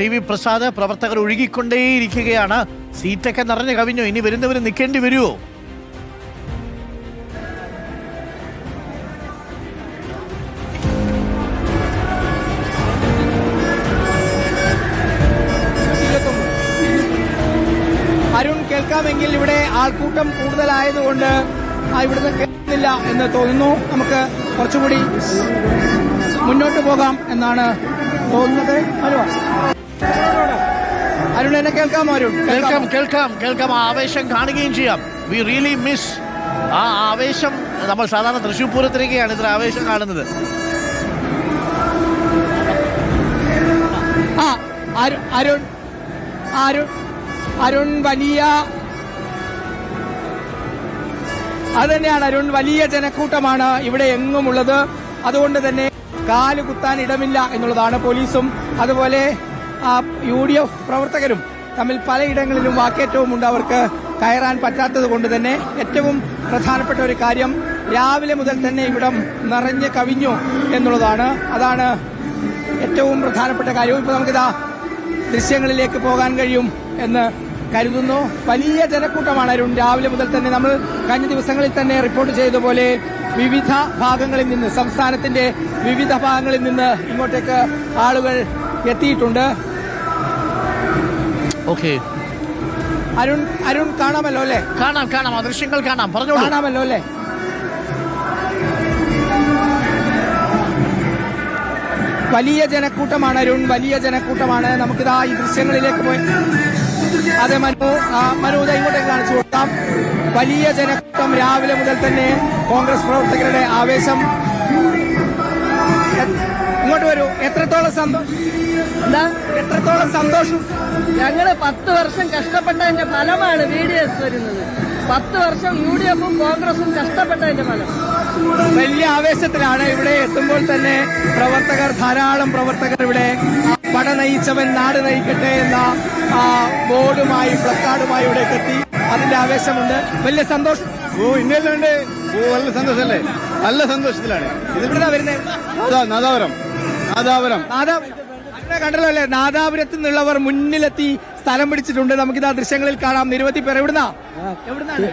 T V Prasad, പ്രവർത്തകർ ഒഴുകിക്കൊണ്ടേയിരിക്കുകയാണ്. സീറ്റൊക്കെ നിറഞ്ഞു കവിഞ്ഞു. ഇനി വരുന്നവർ നിൽക്കേണ്ടി വരുമോ? അരുൺ, കേൾക്കാമെങ്കിൽ ഇവിടെ ആൾക്കൂട്ടം കൂടുതലായതുകൊണ്ട് ഇവിടുന്ന് കേൾക്കുന്നില്ല എന്ന് തോന്നുന്നു. നമുക്ക് കുറച്ചുകൂടി മുന്നോട്ട് പോകാം എന്നാണ് തോന്നുന്നത്. അരുൺ, എന്നെ കേൾക്കാമോ? അരുൺ, കേൾക്കാം. ആവേശം കാണുകയും ചെയ്യാം. വി റിയലി മിസ് ആ ആവേശം. നമ്മൾ സാധാരണ തൃശ്ശൂർ പൂരത്തിലേക്കാണ് ഇത്ര ആവേശം കാണുന്നത്. അരുൺ വലിയ അത് തന്നെയാണ്. അരുൺ, വലിയ ജനക്കൂട്ടമാണ് ഇവിടെ എങ്ങുമുള്ളത്. അതുകൊണ്ട് തന്നെ കാല് കുത്താൻ ഇടമില്ല എന്നുള്ളതാണ്. പോലീസും അതുപോലെ UDF പ്രവർത്തകരും തമ്മിൽ പലയിടങ്ങളിലും വാക്കേറ്റവുമുണ്ട്. അവർക്ക് കയറാൻ പറ്റാത്തത് കൊണ്ട് തന്നെ ഏറ്റവും പ്രധാനപ്പെട്ട ഒരു കാര്യം, രാവിലെ മുതൽ തന്നെ ഇവിടം നിറഞ്ഞ് കവിഞ്ഞു എന്നുള്ളതാണ്. അതാണ് ഏറ്റവും പ്രധാനപ്പെട്ട കാര്യവും. ഇപ്പൊ നമുക്കിതാ ദൃശ്യങ്ങളിലേക്ക് പോകാൻ കഴിയും എന്ന് കരുതുന്നു. വലിയ ജനക്കൂട്ടമാണ് അരുൺ. രാവിലെ മുതൽ തന്നെ നമ്മൾ കഴിഞ്ഞ ദിവസങ്ങളിൽ തന്നെ റിപ്പോർട്ട് ചെയ്തതുപോലെ വിവിധ ഭാഗങ്ങളിൽ നിന്ന്, സംസ്ഥാനത്തിന്റെ വിവിധ ഭാഗങ്ങളിൽ നിന്ന് ഇങ്ങോട്ടേക്ക് ആളുകൾ എത്തിയിട്ടുണ്ട്. ഓക്കെ അരുൺ, കാണാമല്ലോ അല്ലേ? കാണാം. ആ ദൃശ്യങ്ങൾ കാണാമല്ലോ അല്ലേ? വലിയ ജനക്കൂട്ടമാണ് അരുൺ, വലിയ ജനക്കൂട്ടമാണ്. നമുക്കിതാ ഈ ദൃശ്യങ്ങളിലേക്ക് പോയി അതെ മനു ഇങ്ങോട്ടേക്ക് കാണിച്ചു കൊടുക്കാം. വലിയ ജനക്കൂട്ടം രാവിലെ മുതൽ തന്നെ. കോൺഗ്രസ് പ്രവർത്തകരുടെ ആവേശം. ഇങ്ങോട്ട് വരൂ. എത്രത്തോളം സന്തോഷം. ഞങ്ങള് 10 വർഷം കഷ്ടപ്പെട്ടതിന്റെ ഫലമാണ് VDS വരുന്നത്. 10 വർഷം UDFും കോൺഗ്രസും കഷ്ടപ്പെട്ടതിന്റെ ഫലം. വലിയ ആവേശത്തിലാണ്. ഇവിടെ എത്തുമ്പോൾ തന്നെ ധാരാളം പ്രവർത്തകർ ഇവിടെ പട നയിച്ചവൻ നാട് നയിക്കട്ടെ എന്ന ബോർഡുമായി, പ്ലക്കാർഡുമായി ഇവിടെ എത്തി. അതിന്റെ ആവേശമുണ്ട്. വലിയ സന്തോഷം. ഇന്നലെ നല്ല സന്തോഷല്ലേ? നല്ല സന്തോഷത്തിലാണ്. ഇതിവിടെ വരുന്നത് നാദാപുരം കണ്ടല്ലോ അല്ലേ? നാദാപുരത്ത് നിന്നുള്ളവർ മുന്നിലെത്തി സ്ഥലം പിടിച്ചിട്ടുണ്ട്. നമുക്കിതാ ദൃശ്യങ്ങളിൽ കാണാം. നിരവധി പേർ എവിടുന്നാണ്?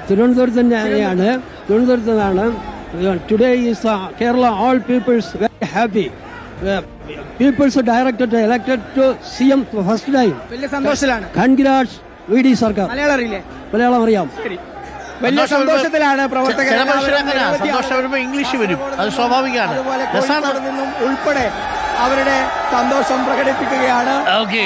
തിരുവനന്തപുരത്ത് തന്നെയാണ്. തിരുവനന്തപുരത്ത് നിന്നാണ്. Today is Kerala all peoples very happy. Peoples director elected to CM first time. വലിയ സന്തോഷത്തിലാണ്. കൺഗ്രാറ്റ്സ് VD സർക്കാർ. മലയാളം അറിയില്ലേ? മലയാളം അറിയാം. വലിയ സന്തോഷത്തിലാണ് പ്രവർത്തകർ. സന്തോഷം വരുമ്പോൾ ഇംഗ്ലീഷ് വരും, അത് സ്വാഭാവികമാണ്. ഉൾപ്പെടെ അവരുടെ സന്തോഷം പ്രകടിപ്പിക്കുകയാണ്. ഓക്കെ.